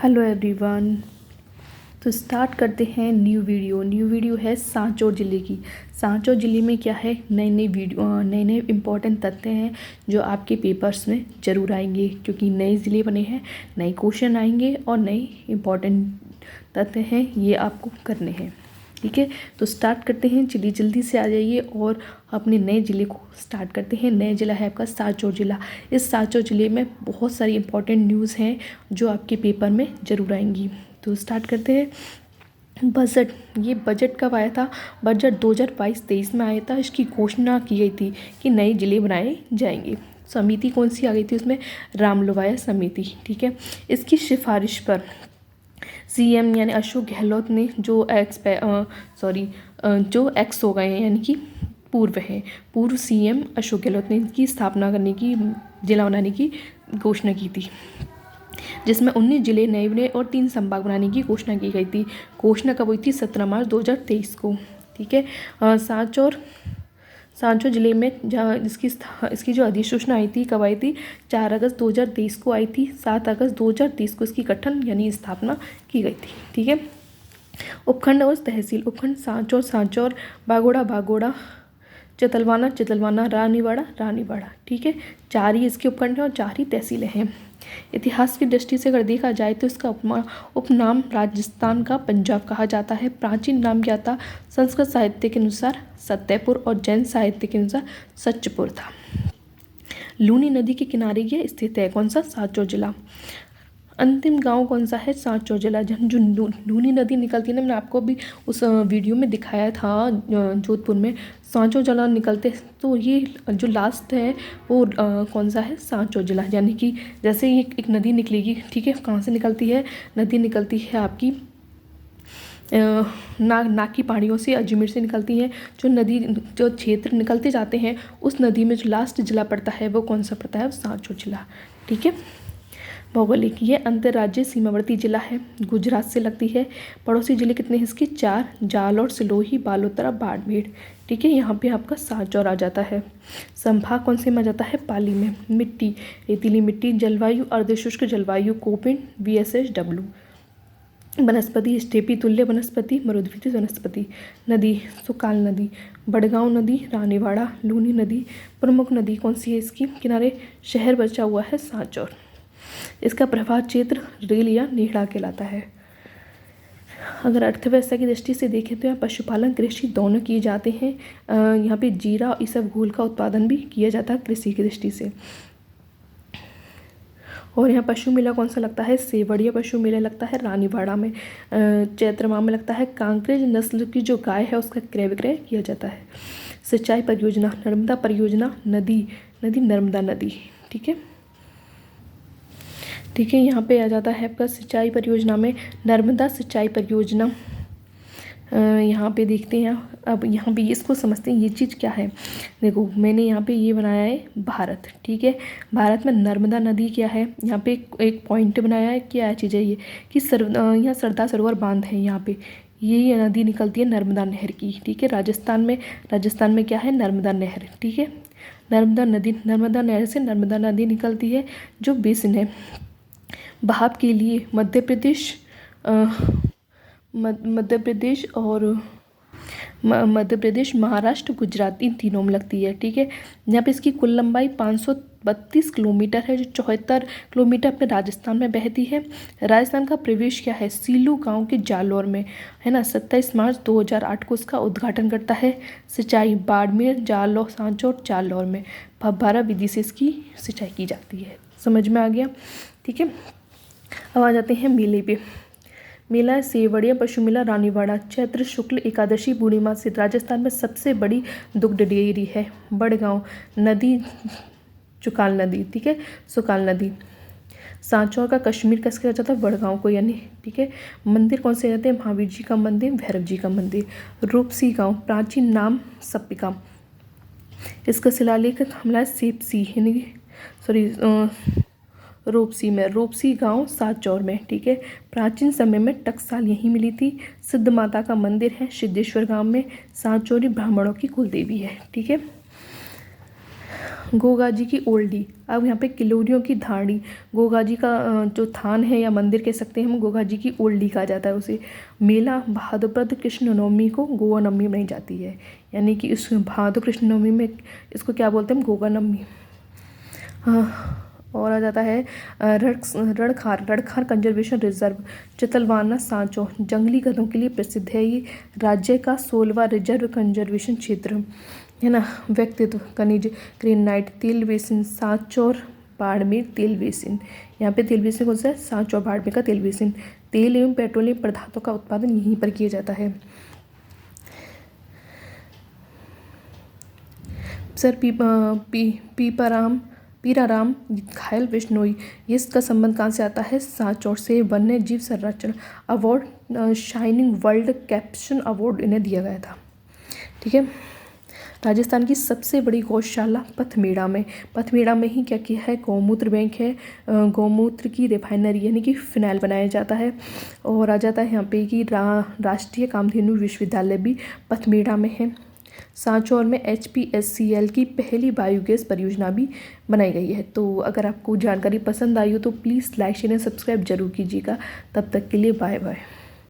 Hello everyone. तो start करते हैं न्यू वीडियो है सांचौर ज़िले की। सांचौर ज़िले में क्या है, नए इम्पोर्टेंट तथ्य हैं जो आपके पेपर्स में ज़रूर आएंगे, क्योंकि नए ज़िले बने हैं, नए क्वेश्चन आएंगे और नए इम्पोर्टेंट तथ्य हैं, ये आपको करने हैं। ठीक है, तो स्टार्ट करते हैं। चलिए जल्दी से आ जाइए और अपने नए ज़िले को स्टार्ट करते हैं। नया ज़िला है आपका सांचौर ज़िला। इस सांचौर ज़िले में बहुत सारी इंपॉर्टेंट न्यूज़ हैं जो आपके पेपर में ज़रूर आएंगी। तो स्टार्ट करते हैं। बजट, ये बजट कब आया था? बजट 2022-23 में आया था। इसकी घोषणा की गई थी कि नए ज़िले बनाए जाएंगे। समिति कौन सी आ गई थी उसमें? रामलोवाया समिति। ठीक है, इसकी सिफारिश पर सीएम यानी अशोक गहलोत ने जो एक्स हो गए हैं, यानी कि पूर्व सीएम अशोक गहलोत ने इसकी स्थापना करने की, जिला बनाने की घोषणा की थी, जिसमें 19 जिले नए बने और 3 संभाग बनाने की घोषणा की गई थी। घोषणा कब हुई थी? 17 मार्च 2023 को। ठीक है, सांचौर जिले में जहाँ इसकी जो अधिसूचना आई थी, कब आई थी? 4 अगस्त 2023 को आई थी। 7 अगस्त 2023 को इसकी गठन यानी स्थापना की गई थी। ठीक है, उपखंड और तहसील। उपखंड सांचौर, बागोड़ा, चितलवाना, रानीवाड़ा। ठीक है, 4 ही इसके उपखंड हैं और 4 ही तहसीलें हैं। इतिहास की दृष्टि से अगर देखा जाए तो इसका उपनाम राजस्थान का पंजाब कहा जाता है। प्राचीन नाम क्या था? संस्कृत साहित्य के अनुसार सत्यपुर और जैन साहित्य के अनुसार सच्चपुर था। लूनी नदी के किनारे ये स्थित है। कौन सा? सांचौर जिला। अंतिम गांव कौन सा है? सांचौर जिला। जो लूनी नदी निकलती है ना, मैंने आपको भी उस वीडियो में दिखाया था, जोधपुर में सांचौर जिला निकलते, तो ये जो लास्ट है वो कौन सा है? सांचौर जिला। यानी कि जैसे ये एक नदी निकलेगी, ठीक है, कहाँ से निकलती है? नदी निकलती है आपकी नाग की पहाड़ियों से, अजमेर से निकलती हैं। जो क्षेत्र निकलते जाते हैं, उस नदी में जो लास्ट जिला पड़ता है वो कौन सा पड़ता है? सांचौर जिला। ठीक है, भौगोलिक, ये अंतर्राज्यीय सीमावर्ती जिला है, गुजरात से लगती है। पड़ोसी जिले कितने हैं इसके? 4, जालौर, सिलोही, बालोतरा, बाड़मेर। ठीक है, यहाँ पे आपका सांचौर आ जाता है। संभाग कौन से में आ जाता है? पाली में। मिट्टी, रेतीली मिट्टी। जलवायु, अर्धशुष्क जलवायु, कोपिन, VSHW। वनस्पति, स्टेपी तुल्य वनस्पति, मरुद्भिज वनस्पति। नदी, सुकाल नदी, बड़गांव नदी, रानीवाड़ा, लूनी नदी। प्रमुख नदी कौन सी है इसकी किनारे? शहर बचा हुआ है सांचौर। इसका प्रवाह क्षेत्र रेल या नेहड़ा कहलाता है। अगर अर्थव्यवस्था की दृष्टि से देखें तो यहाँ पशुपालन, कृषि दोनों किए जाते हैं। यहाँ पे जीरा और इसबगोल का उत्पादन भी किया जाता है कृषि की दृष्टि से। और यहाँ पशु मेला कौन सा लगता है? सेवड़िया पशु मेला लगता है रानीवाड़ा में। चैत्र माह में लगता है। कांकरेज नस्ल की जो गाय है उसका क्रय विक्रय किया जाता है। सिंचाई परियोजना, नर्मदा परियोजना, नदी नर्मदा नदी। ठीक है, यहाँ पे आ जाता है आपका सिंचाई परियोजना में नर्मदा सिंचाई परियोजना। यहाँ पे देखते हैं। अब यहाँ पे इसको समझते हैं, ये चीज़ क्या है। देखो, मैंने यहाँ पे ये बनाया है भारत। ठीक है, भारत में नर्मदा नदी क्या है? यहाँ पे एक पॉइंट बनाया है। क्या चीज़ है ये कि यहाँ सरदार सरोवर बांध है। यहाँ पे ये नदी निकलती है नर्मदा नहर की। ठीक है, राजस्थान में क्या है? नर्मदा नहर। ठीक है, नर्मदा नहर से नर्मदा नदी निकलती है, जो बेसिन है। बहाव के लिए मध्य प्रदेश, महाराष्ट्र, गुजरात, इन तीनों में लगती है। ठीक है, यहाँ पे इसकी कुल लंबाई 532 किलोमीटर है, जो 74 किलोमीटर अपने राजस्थान में बहती है। राजस्थान का प्रवेश क्या है? सीलू गांव के जालौर में है ना। 27 मार्च 2008 को इसका उद्घाटन करता है। सिंचाई, बाड़मेर, जालौर, सांचौर, जालौर में फव्वारा विधि से इसकी सिंचाई की जाती है। समझ में आ गया? ठीक है, अब आ जाते हैं मेले पे। मेला सेवड़िया पशु मेला रानीवाड़ा। चैत्र शुक्ल एकादशी पूर्णिमा से राजस्थान में सबसे बड़ी दुग्ध डेयरी है। बड़गांव नदी, सुकाल नदी। ठीक है, सुकाल नदी। सांचौर का कश्मीर कैसे कहा जाता है? बड़गांव को, यानी। ठीक है, मंदिर कौन से रहते हैं? महावीर जी का मंदिर, भैरव जी का मंदिर। रूपसी गांव, प्राचीन नाम सप्पिका। इसका शिलालेख हमला है सेपसी, यानी रूपसी गांव सांचौर में। ठीक है, प्राचीन समय में टकसाल यहीं मिली थी। सिद्ध माता का मंदिर है सिद्धेश्वर गांव में। सांचौरी ब्राह्मणों की कुलदेवी है। ठीक है, गोगाजी की ओल्डी। अब यहाँ पे किलोरियों की धाड़ी, गोगाजी का जो थान है या मंदिर कह सकते हैं हम, गोगाजी की ओल्डी कहा जाता है उसे। मेला भाद्रपद कृष्ण नवमी को गोगा नवमी मनाई जाती है, यानी कि इस भाद्र कृष्ण नवमी में इसको क्या बोलते हैं हम, गोगा नवमी। हाँ, और आ जाता है रणखार कंजर्वेशन रिजर्व, चितलवाना सांचो जंगली गधों के लिए प्रसिद्ध है। ये राज्य का 16वां रिजर्व कंजर्वेशन क्षेत्र है ना। व्यक्तित्व, खनिज, ग्रेनाइट, तेल बेसिन, सांचौर बाड़मेर तेल बेसिन। यहाँ पे तेल बेसिन कौन सा है, सांचौर बाड़मेर का तेल बेसिन। तेल एवं पेट्रोलियम पदार्थों का उत्पादन यहीं पर किया जाता है। सर पीराराम घायल बिश्नोई, ये इसका संबंध कहाँ से आता है, सांचौर से। वन्य जीव संरक्षण award shining world caption award इन्हें दिया गया था। ठीक है। राजस्थान की सबसे बड़ी गौशाला पथमेड़ा में ही क्या किया है, गौमूत्र बैंक है, गौमूत्र की रिफाइनरी यानी कि फिनाइल बनाया जाता है। और आ जाता है यहाँ पे कि राष्ट्रीय कामधेनु विश्वविद्यालय भी पथमेड़ा में है। सांचौर में HPSCL की पहली बायोगैस परियोजना भी बनाई गई है। तो अगर आपको जानकारी पसंद आई हो तो please like share and subscribe जरूर कीजिएगा। तब तक के लिए बाय बाय।